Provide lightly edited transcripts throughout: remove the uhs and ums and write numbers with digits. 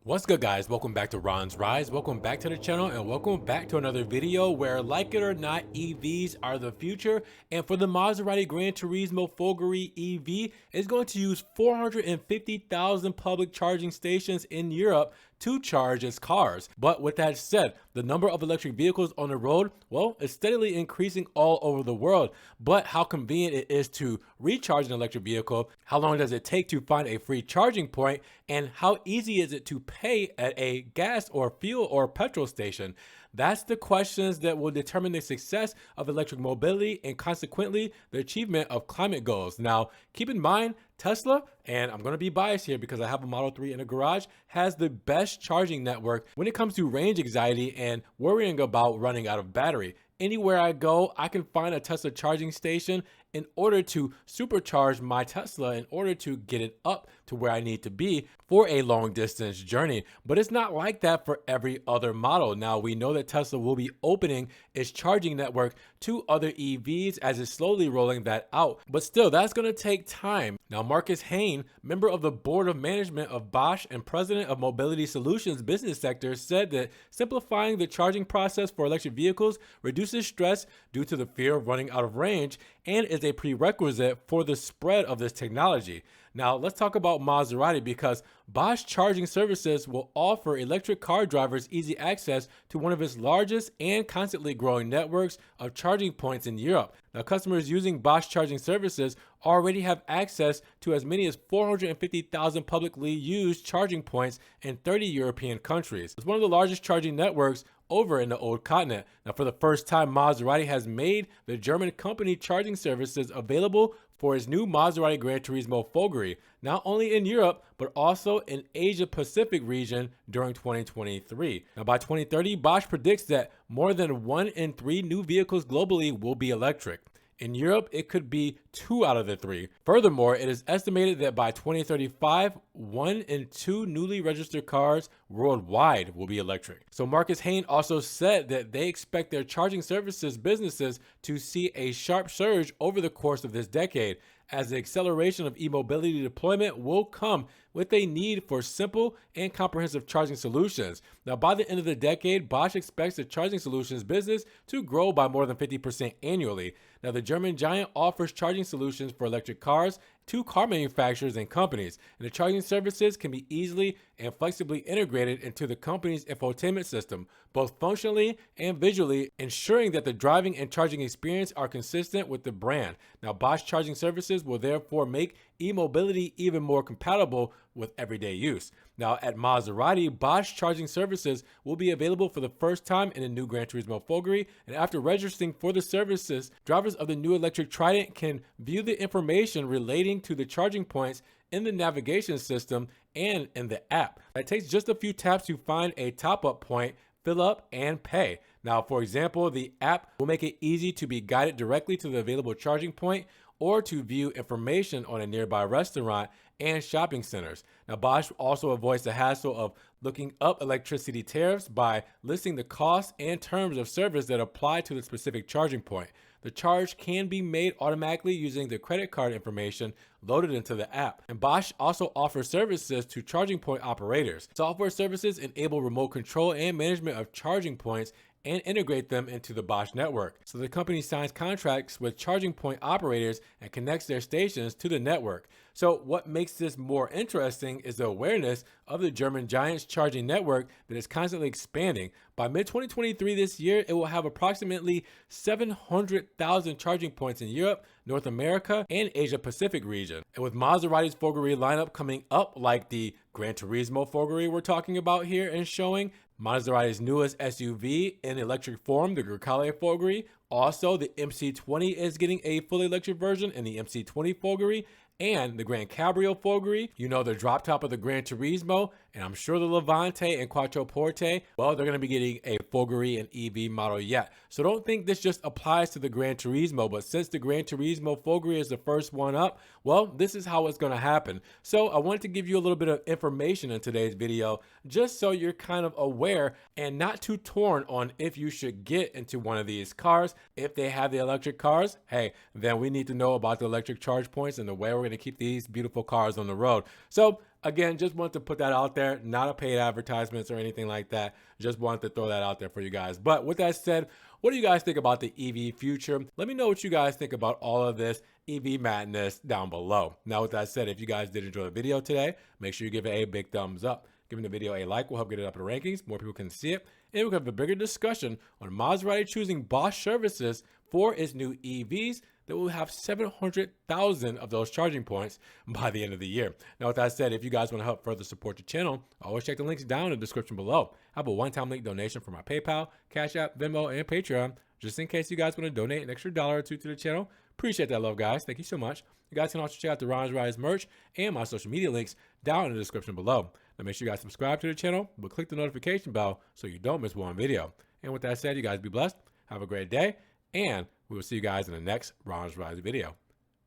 What's good, guys? Welcome back to Ron's Rise. Welcome back to the channel and welcome back to another video where, like it or not, EVs are the future. And for the Maserati Granturismo Folgore EV, it's going to use 450,000 public charging stations in Europe to charge its cars. But with that said, the number of electric vehicles on the road, well, is steadily increasing all over the world. But how convenient it is to recharge an electric vehicle, how long does it take to find a free charging point, and how easy is it to pay at a gas or fuel or petrol station? That's the questions that will determine the success of electric mobility and consequently the achievement of climate goals. Now, keep in mind, Tesla, and I'm going to be biased here because I have a Model 3 in the garage, has the best charging network when it comes to range anxiety and worrying about running out of battery. Anywhere I go, I can find a Tesla charging station in order to supercharge my Tesla in order to get it up to where I need to be for a long distance journey. But it's not like that for every other model. Now, we know that Tesla will be opening its charging network to other EVs as it's slowly rolling that out. But still, that's going to take time. Now, Marcus Hain, member of the board of management of Bosch and president of Mobility Solutions business sector, said that simplifying the charging process for electric vehicles reduces stress due to the fear of running out of range and is a prerequisite for the spread of this technology. Now, let's talk about Maserati because Bosch Charging Services will offer electric car drivers easy access to one of its largest and constantly growing networks of charging points in Europe. Now, customers using Bosch Charging Services already have access to as many as 450,000 publicly used charging points in 30 European countries. It's one of the largest charging networks over in the old continent. Now, for the first time, Maserati has made the German company charging services available for its new Maserati Granturismo Folgore, not only in Europe, but also in Asia Pacific region during 2023. Now, by 2030, Bosch predicts that more than 1 in 3 new vehicles globally will be electric. In Europe, it could be 2 out of the 3. Furthermore, it is estimated that by 2035, 1 in 2 newly registered cars worldwide will be electric. So Marcus Hain also said that they expect their charging services businesses to see a sharp surge over the course of this decade, as the acceleration of e-mobility deployment will come with a need for simple and comprehensive charging solutions. Now, by the end of the decade, Bosch expects the charging solutions business to grow by more than 50% annually. Now, the German giant offers charging solutions for electric cars to car manufacturers and companies, and the charging services can be easily and flexibly integrated into the company's infotainment system, both functionally and visually, ensuring that the driving and charging experience are consistent with the brand. Now, Bosch Charging Services will therefore make e-mobility even more compatible with everyday use. Now, at Maserati, Bosch Charging Services will be available for the first time in the new Granturismo Folgore, and after registering for the services, drivers of the new electric Trident can view the information relating to the charging points in the navigation system and in the app. It takes just a few taps to find a top-up point, fill up, and pay. Now, for example, the app will make it easy to be guided directly to the available charging point or to view information on a nearby restaurant and shopping centers. Now, Bosch also avoids the hassle of looking up electricity tariffs by listing the costs and terms of service that apply to the specific charging point. The charge can be made automatically using the credit card information loaded into the app. And Bosch also offers services to charging point operators. Software services enable remote control and management of charging points and integrate them into the Bosch network. So the company signs contracts with charging point operators and connects their stations to the network. So what makes this more interesting is the awareness of the German giant's charging network that is constantly expanding. By mid-2023 this year, it will have approximately 700,000 charging points in Europe, North America, and Asia Pacific region. And with Maserati's Folgore lineup coming up, like the Granturismo Folgore we're talking about here and showing, Maserati's newest SUV in electric form, the Granturismo Folgore. Also, the MC20 is getting a fully electric version in the MC20 Folgore, and the Gran Cabrio Folgore, you know, the drop top of the Granturismo, and I'm sure the Levante and Quattroporte, well, they're going to be getting a Folgore and EV model yet. So don't think this just applies to the Granturismo, but since the Granturismo Folgore is the first one up, well, this is how it's going to happen. So I wanted to give you a little bit of information in today's video, just so you're kind of aware and not too torn on if you should get into one of these cars. If they have the electric cars, hey, then we need to know about the electric charge points and the way we're going to keep these beautiful cars on the road. So Again, just want to put that out there, not a paid advertisements or anything like that. Just wanted to throw that out there for you guys. But with that said, what do you guys think about the EV future? Let me know what you guys think about all of this EV madness down below. Now, with that said, if you guys did enjoy the video today, make sure you give it a big thumbs up. Giving the video a like will help get it up in the rankings. More people can see it. And we can have a bigger discussion on Maserati choosing Bosch services for its new EVs that will have 700,000 of those charging points by the end of the year. Now, with that said, if you guys want to help further support the channel, always check the links down in the description below. I have a one-time link donation for my PayPal, Cash App, Venmo, and Patreon, just in case you guys want to donate an extra $1 or $2 to the channel. Appreciate that love, guys. Thank you so much. You guys can also check out the Ron's Rise merch and my social media links down in the description below. Now, make sure you guys subscribe to the channel, but click the notification bell so you don't miss one video. And with that said, you guys be blessed. Have a great day, and we will see you guys in the next Ron's Rise video.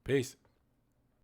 Peace.